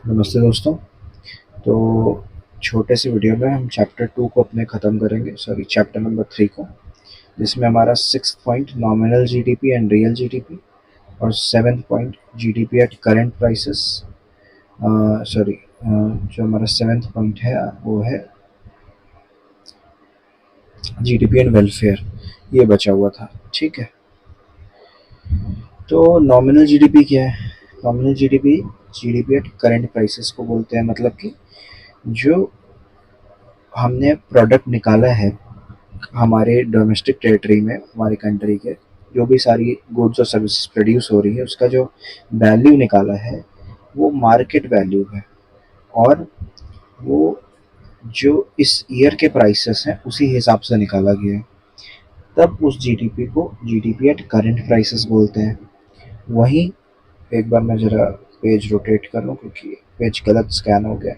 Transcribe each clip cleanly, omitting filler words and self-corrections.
नमस्ते दोस्तों। तो छोटे से वीडियो में हम चैप्टर 2 को अपने ख़त्म करेंगे, सॉरी चैप्टर नंबर 3 को, जिसमें हमारा 6th point nominal GDP and real GDP और 7th point GDP at current prices, sorry जो हमारा 7th पॉइंट है वो है जीडीपी एंड वेलफेयर, ये बचा हुआ था। ठीक है, तो नॉमिनल जीडीपी क्या है? Nominal GDP GDP at current prices को बोलते हैं, मतलब कि जो हमने प्रोडक्ट निकाला है हमारे डोमेस्टिक टेरिटरी में, हमारी कंट्री के जो भी सारी गुड्स और सर्विसेज प्रोड्यूस हो रही है, उसका जो वैल्यू निकाला है वो मार्केट वैल्यू है, और वो जो इस ईयर के प्राइसेस हैं उसी हिसाब से निकाला गया है। तब उस जीडीपी को जीडीपी एट करंट प्राइसेस बोलते हैं। वहीं एक बार मैं ज़रा पेज रोटेट कर लूँ क्योंकि पेज गलत स्कैन हो गया।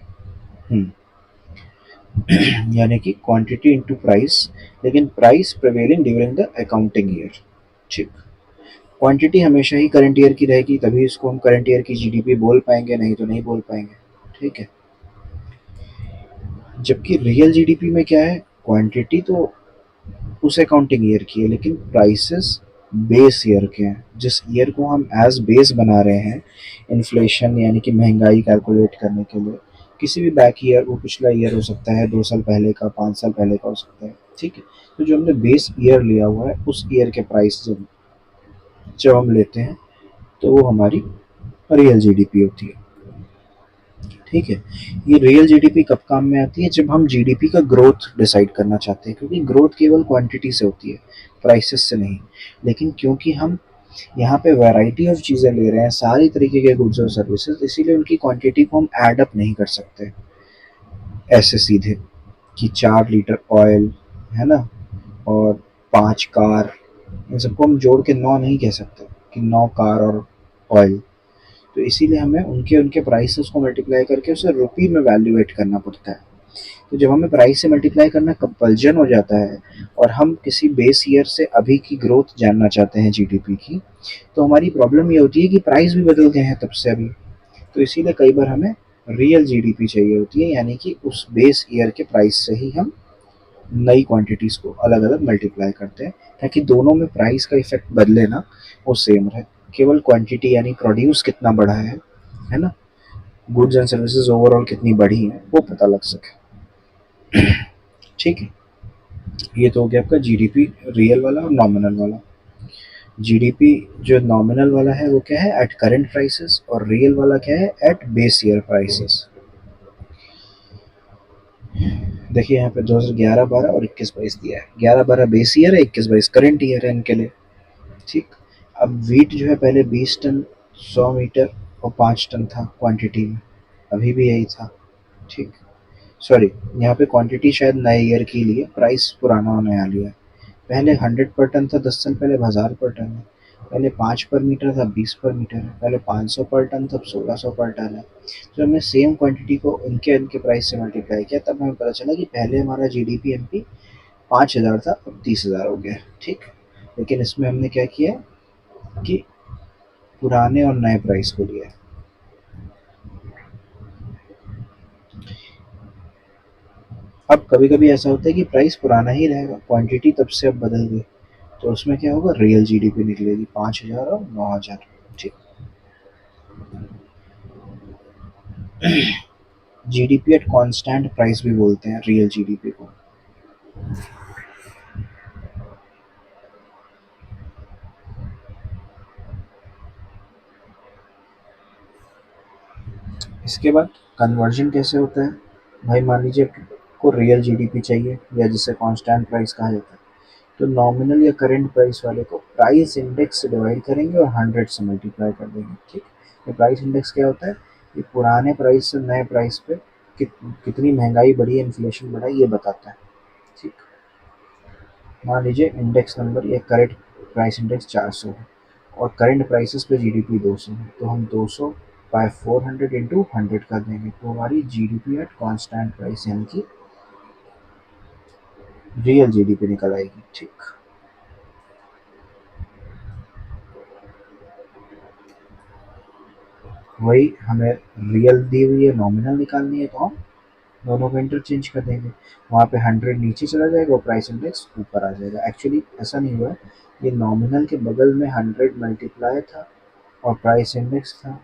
यानी कि क्वांटिटी इनटू प्राइस, लेकिन price prevailing during the accounting year. ठीक, क्वांटिटी हमेशा ही करंट ईयर की रहेगी, तभी इसको हम करंट ईयर की जीडीपी बोल पाएंगे, नहीं तो नहीं बोल पाएंगे। ठीक है, जबकि रियल जीडीपी में क्या है, क्वांटिटी तो उस अकाउंटिंग ईयर की है, लेकिन प्राइसेस बेस ईयर के हैं, जिस ईयर को हम एज बेस बना रहे हैं इन्फ्लेशन यानी कि महंगाई कैलकुलेट करने के लिए। किसी भी बैक ईयर, वो पिछला ईयर हो सकता है, 2 साल पहले का, 5 साल पहले का हो सकता है। ठीक है, तो जो हमने बेस ईयर लिया हुआ है उस ईयर के प्राइस जब हम लेते हैं तो वो हमारी रियल जीडीपी होती है। ठीक है, ये रियल जीडीपी कब काम में आती है? जब हम जीडीपी का ग्रोथ डिसाइड करना चाहते हैं, क्योंकि ग्रोथ केवल क्वांटिटी से होती है, प्राइसेस से नहीं। लेकिन क्योंकि हम यहाँ पे वैरायटी ऑफ चीज़ें ले रहे हैं, सारी तरीके के गुड्स और सर्विसेज, इसीलिए उनकी क्वांटिटी को हम ऐड अप नहीं कर सकते ऐसे सीधे कि 4 लीटर ऑयल है ना, और 5 कार, इन सबको हम जोड़ के 9 नहीं कह सकते कि 9 कार और ऑयल। तो इसीलिए हमें उनके उनके प्राइसेस को मल्टीप्लाई करके उसे रुपी में वैल्यूएट करना पड़ता है। तो जब हमें प्राइस से मल्टीप्लाई करना कंपल्जन हो जाता है और हम किसी बेस ईयर से अभी की ग्रोथ जानना चाहते हैं जीडीपी की, तो हमारी प्रॉब्लम ये होती है कि प्राइस भी बदल गए हैं तब से अभी। तो इसीलिए कई बार हमें रियल जीडीपी चाहिए होती है, यानी कि उस बेस ईयर के प्राइस से ही हम नई क्वांटिटीज़ को अलग अलग मल्टीप्लाई करते हैं, ताकि दोनों में प्राइस का इफेक्ट बदले ना, वो सेम रहे। केवल क्वांटिटी यानी प्रोड्यूस कितना बढ़ा है ना, गुड्स एंड सर्विसेज ओवरऑल कितनी बढ़ी हैं, वो पता लग सके। ठीक है, ये तो हो गया आपका जीडीपी रियल वाला और नॉमिनल वाला। जीडीपी जो नॉमिनल वाला है वो क्या है, एट करंट प्राइसेस, और रियल वाला क्या है, एट बेस ईयर प्राइसेस। देखिए यहाँ पे 2011-12 और 21-22 दिया है। 11-12 बेस ईयर है, 21-22 करंट ईयर है इनके लिए। ठीक, अब वीट जो है पहले 20 टन, 100 मीटर और 5 टन था क्वांटिटी में, अभी भी यही था। ठीक, सॉरी, यहाँ पे क्वांटिटी शायद नए ईयर की लिए, प्राइस पुराना और नया लिया है। पहले 100 पर टन था, 10 साल पहले 1000 पर टन है। पहले 5 पर मीटर था, 20 पर मीटर है। पहले 500 पर टन था, 1600 पर टन है। तो हमने सेम क्वांटिटी को उनके उनके प्राइस से मल्टीप्लाई किया, तब हमें पता चला कि पहले हमारा जीडीपी एमपी 5000 था, अब 30,000 हो गया। ठीक, लेकिन इसमें हमने क्या किया कि पुराने और नए प्राइस को लिया। अब कभी कभी ऐसा होता है कि प्राइस पुराना ही रहेगा, क्वांटिटी तब से अब बदल गई, तो उसमें क्या होगा, रियल जीडीपी निकलेगी 5000 और 9000। ठीक, जीडीपी एट कांस्टेंट प्राइस भी बोलते हैं रियल जीडीपी को। इसके बाद कन्वर्जन कैसे होता है? भाई मान लीजिए को रियल जीडीपी चाहिए, या जिसे कांस्टेंट प्राइस कहा जाता है, तो नॉमिनल या करंट प्राइस वाले को प्राइस इंडेक्स से डिवाइड करेंगे और 100 से मल्टीप्लाई कर देंगे। ठीक, ये प्राइस इंडेक्स क्या होता है? ये पुराने प्राइस से नए प्राइस पे कितनी महंगाई बढ़ी है, इन्फ्लेशन बढ़ा है, ये बताता है। ठीक, मान लीजिए इंडेक्स नंबर या करेंट प्राइस इंडेक्स 400 है और करंट प्राइसेस पे जीडीपी 200 है, तो हम 200 बाय 400 इंटू 100 कर देंगे, तो हमारी जीडीपी एट कांस्टेंट प्राइस यानी कि रियल जीडीपी निकल आएगी। ठीक, वही हमें रियल दी हुई है, नॉमिनल निकालनी है, तो हम दोनों को इंटरचेंज कर देंगे। वहाँ पे 100 नीचे चला जाएगा और प्राइस इंडेक्स ऊपर आ जाएगा। एक्चुअली ऐसा नहीं हुआ है, ये नॉमिनल के बगल में 100 मल्टीप्लाई था और प्राइस इंडेक्स था,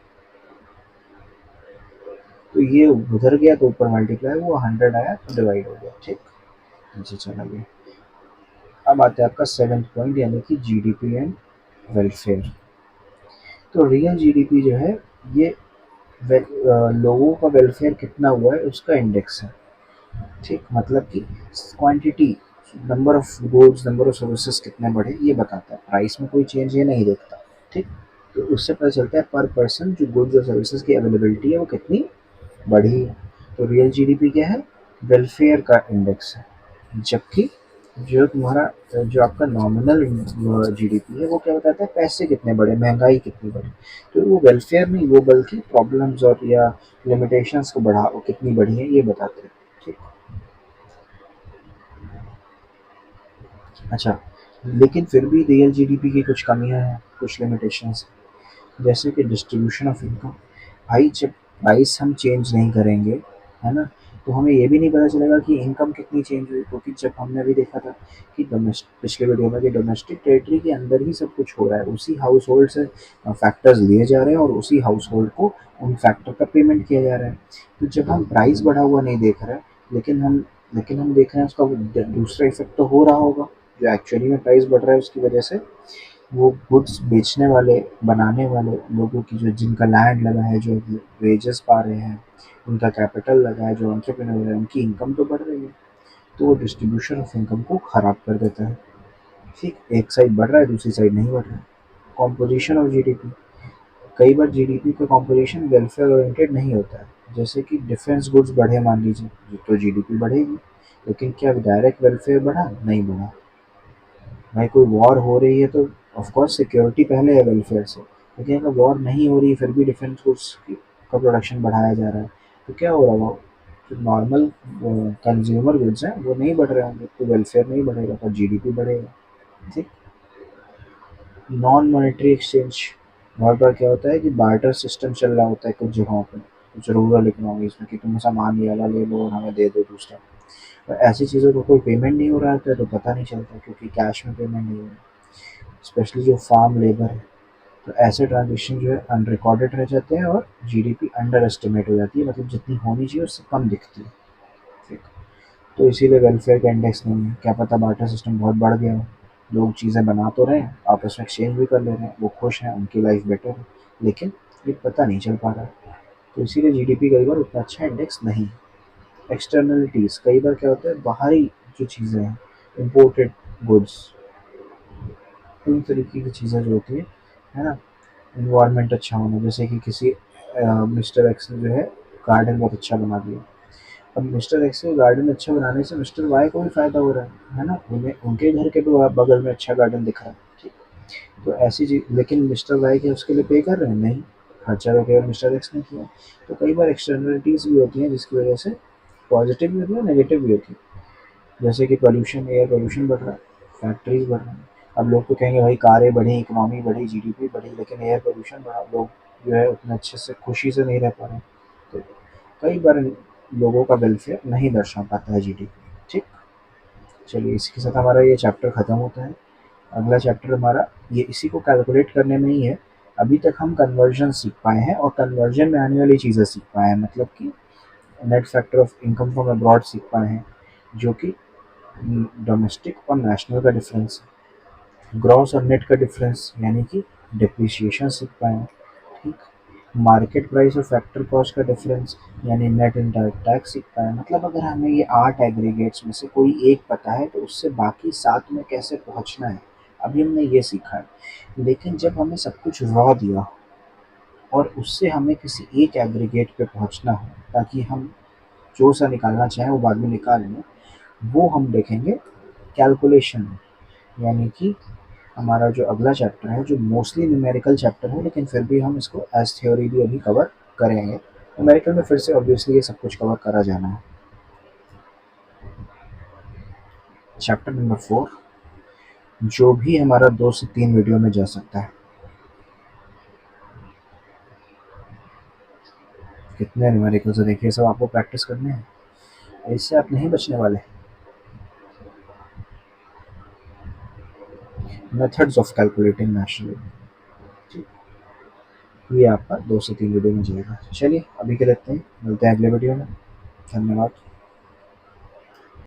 तो ये उधर गया तो ऊपर मल्टीप्लाई हुआ, 100 आया तो डिवाइड हो गया। ठीक, नीचे चला गया। अब आता है आपका 7th पॉइंट, यानी कि जीडीपी एंड वेलफेयर। तो रियल जीडीपी जो है ये लोगों का वेलफेयर कितना हुआ है उसका इंडेक्स है। ठीक, मतलब कि quantity, number of goods, number of services कितने बढ़े ये बताता है, प्राइस में कोई चेंज ये नहीं देखता। ठीक, तो उससे पता चलता है पर पर्सन जो गुड्स और सर्विसेज की अवेलेबिलिटी है वो कितनी बढ़ी है। तो रियल जीडीपी क्या है, वेलफेयर का इंडेक्स है। जबकि जो तुम्हारा जो आपका नॉमिनल जीडीपी है वो क्या बताता है, पैसे कितने बढ़े, महंगाई कितनी बढ़ी। तो वो वेलफेयर नहीं, वो बल्कि प्रॉब्लम्स और या लिमिटेशंस को बढ़ा कितनी बढ़ी है ये बताते हैं। ठीक, अच्छा, लेकिन फिर भी रियल जीडीपी की कुछ कमियां हैं, कुछ लिमिटेशंस, जैसे कि डिस्ट्रीब्यूशन ऑफ इनकम। भाई जब प्राइस हम चेंज नहीं करेंगे, है ना, तो हमें ये भी नहीं पता चलेगा कि इनकम कितनी चेंज हुई, क्योंकि जब हमने अभी देखा था कि डोमेस्टिक, पिछले वीडियो में, कि डोमेस्टिक टेरिटरी के अंदर ही सब कुछ हो रहा है, उसी हाउस होल्ड से फैक्टर्स लिए जा रहे हैं और उसी हाउस होल्ड को उन फैक्टर का पेमेंट किया जा रहा है। तो जब हम प्राइस बढ़ा हुआ नहीं देख रहे हैं, लेकिन हम देख रहे हैं उसका दूसरा इफेक्ट तो हो रहा होगा, जो एक्चुअली में प्राइस बढ़ रहा है उसकी वजह से वो गुड्स बेचने वाले, बनाने वाले लोगों की, जो जिनका लैंड लगा है, जो वेजेस पा रहे हैं, उनका कैपिटल लगा है, जो एंटरप्रेन्योर है, उनकी इनकम तो बढ़ रही है। तो वो डिस्ट्रीब्यूशन ऑफ इनकम को खराब कर देता है। ठीक, एक साइड बढ़ रहा है, दूसरी साइड नहीं बढ़ रहा है। कॉम्पोजिशन ऑफ जीडीपी, कई बार जीडीपी का कॉम्पोजिशन वेलफेयर ओरिएंटेड नहीं होता है। जैसे कि डिफेंस गुड्स बढ़े मान लीजिए, तो जीडीपी बढ़ेगी, लेकिन क्या डायरेक्ट वेलफेयर बढ़ा, नहीं बढ़ा। भाई कोई वॉर हो रही है तो ऑफ कोर्स सिक्योरिटी पहले है वेलफेयर से, लेकिन अगर वॉर नहीं हो रही है फिर भी डिफेंस गुड्स का प्रोडक्शन बढ़ाया जा रहा है, तो क्या हो रहा होगा, जो नॉर्मल कंज्यूमर गुड्स हैं वो नहीं बढ़ रहे होंगे, तो वेलफेयर नहीं बढ़ेगा पर जीडीपी बढ़ेगा। ठीक, नॉन मॉनेटरी एक्सचेंज, बहुत बार क्या होता है कि बार्टर सिस्टम चल रहा होता है कुछ जगहों पे, कुछ रूरल इकोनॉमीज में, कि तुम सामान ये वाला ले लो और हमें दे दो दूसरा। तो ऐसी चीज़ों को कोई पेमेंट नहीं हो रहा होता है तो पता नहीं चलता, क्योंकि कैश में पेमेंट नहीं हो रहा, स्पेशली जो फार्म लेबर है। तो ऐसे ट्रांजेक्शन जो है अनरिकॉर्डेड रह जाते हैं और जीडीपी अंडर एस्टिमेट हो जाती है, मतलब जितनी होनी चाहिए उससे कम दिखती है। ठीक, तो इसीलिए वेलफेयर का इंडेक्स नहीं है। क्या पता बार्टर सिस्टम बहुत बढ़ गया हो, लोग चीज़ें बना तो रहे हैं, आपस में एक्सचेंज भी कर ले रहे हैं, वो खुश हैं, उनकी लाइफ बेटर है, लेकिन ये पता नहीं चल पा रहा है। तो इसीलिए जीडीपी कई बार उतना अच्छा इंडेक्स नहीं है। एक्सटर्नलिटीज़, कई बार क्या होता है, बाहरी जो चीज़ें हैं, इम्पोर्टेड गुड्स, उन तरीके की चीज़ें जो होती है ना, इन्वायरमेंट अच्छा होना, जैसे कि किसी मिस्टर एक्स ने जो है गार्डन बहुत अच्छा बना दिया। अब मिस्टर एक्स के गार्डन अच्छा बनाने से मिस्टर वाई को भी फायदा हो रहा है ना, उन्हें उनके घर के भी बगल में अच्छा गार्डन दिख रहा है। ठीक, तो ऐसी चीज, लेकिन मिस्टर वाई के उसके लिए पे कर रहे हैं नहीं, खर्चा तो केवल मिस्टर एक्स ने किया। तो कई बार एक्सटर्नलिटीज भी होती हैं जिसकी वजह से पॉजिटिव भी होती है, नेगेटिव भी होती है। जैसे कि पोल्यूशन, एयर पोल्यूशन बढ़ रहा है, फैक्ट्रीज बढ़ रही हैं। अब लोग तो कहेंगे भाई कारें बढ़ी, इकोनॉमी बढ़ी, जीडीपी बढ़ी, लेकिन एयर पोल्यूशन बढ़ा, लोग जो है उतने अच्छे से खुशी से नहीं रह पा रहे हैं। तो कई बार लोगों का वेलफेयर नहीं दर्शा पाता है जीडीपी। ठीक, चलिए इसी के साथ हमारा ये चैप्टर ख़त्म होता है। अगला चैप्टर हमारा ये इसी को कैलकुलेट करने में ही है। अभी तक हम कन्वर्जन सीख पाए हैं और कन्वर्जन में आने वाली चीज़ें सीख पाए हैं, मतलब कि net factor of income from abroad सीख पाए हैं, जो कि डोमेस्टिक और नेशनल का डिफरेंस है, ग्रॉस और नेट का डिफरेंस यानी कि डिप्रिसिएशन सीख पाए हैं। ठीक, मार्केट प्राइस और फैक्टर कॉस्ट का डिफरेंस यानी नेट इनडायरेक्ट टैक्स सीख पाए। मतलब अगर हमें ये 8 एग्रीगेट्स में से कोई एक पता है तो उससे बाकी 7 में कैसे पहुंचना है, अभी हमने ये सीखा है। लेकिन जब हमें सब कुछ रॉ दिया और उससे हमें किसी एक एग्रीगेट पे पहुंचना हो ताकि हम जो सा निकालना चाहें वो बाद में निकाल लें, वो हम देखेंगे कैलकुलेशन में। यानी कि हमारा जो अगला चैप्टर है, जो मोस्टली न्यूमेरिकल चैप्टर है, लेकिन फिर भी हम इसको एज थ्योरी भी अभी कवर करेंगे। न्यूमेरिकल में फिर से ऑब्वियसली ये सब कुछ कवर करा जाना है। चैप्टर नंबर 4, जो भी हमारा 2 से 3 वीडियो में जा सकता है। कितने न्यूमेरिकल्स है देखिए, सब आपको प्रैक्टिस करने हैं, इससे आप नहीं बचने वाले। मेथड्स ऑफ कैलकुलेटिंग नेशनल, ये आपका 2 से 3 वीडियो में जाएगा। चलिए अभी के लिए इतना ही, मिलते हैं अगले वीडियो में। धन्यवाद।